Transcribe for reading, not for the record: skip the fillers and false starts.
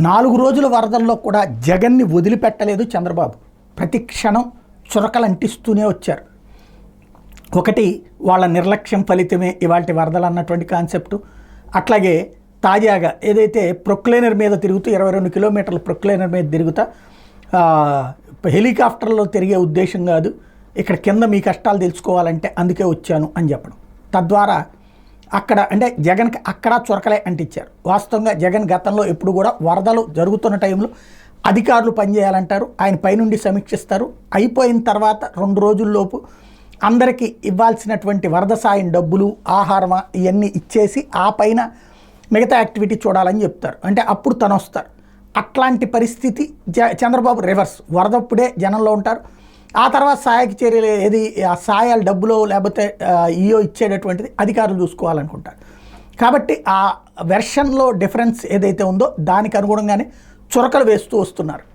4 రోజుల వరదల్లో కూడా జగన్ని వదిలిపెట్టలేదు చంద్రబాబు. ప్రతి క్షణం చురకలు అంటిస్తూనే వచ్చారు. ఒకటి వాళ్ళ నిర్లక్ష్యం ఫలితమే ఇవాళ వరదలు అన్నటువంటి కాన్సెప్టు. అట్లాగే తాజాగా ఏదైతే ప్రొక్లైనర్ మీద తిరుగుతూ 22 కిలోమీటర్ల ప్రొక్లైనర్ మీద తిరుగుతా హెలికాప్టర్లో తిరిగే ఉద్దేశం కాదు, ఇక్కడ కింద మీ కష్టాలు తెలుసుకోవాలంటే అందుకే వచ్చాను అని చెప్పడం. తద్వారా అక్కడ అంటే జగన్కి అక్కడ చురకలే అంటించారు. వాస్తవంగా జగన్ గతంలో ఎప్పుడు కూడా వరదలు జరుగుతున్న టైంలో అధికారులు పనిచేయాలంటారు, ఆయన పైనుండి సమీక్షిస్తారు. అయిపోయిన తర్వాత 2 రోజుల్లోపు అందరికీ ఇవ్వాల్సినటువంటి వరద సాయం డబ్బులు, ఆహారం ఇవన్నీ ఇచ్చేసి ఆ పైన మిగతా యాక్టివిటీ చూడాలని చెప్తారు. అంటే అప్పుడు తను వస్తారు. అట్లాంటి పరిస్థితి చంద్రబాబు రివర్స్. వరదప్పుడే జనంలో ఉంటారు, ఆ తర్వాత సహాయక చర్యలు ఏది ఆ సాయాలు డబ్బులో లేకపోతే ఈయో ఇచ్చేటటువంటిది అధికారులు చూసుకోవాలనుకుంటారు. కాబట్టి ఆ వెర్షన్లో డిఫరెన్స్ ఏదైతే ఉందో దానికి అనుగుణంగానే చురకలు వేస్తూ వస్తున్నారు.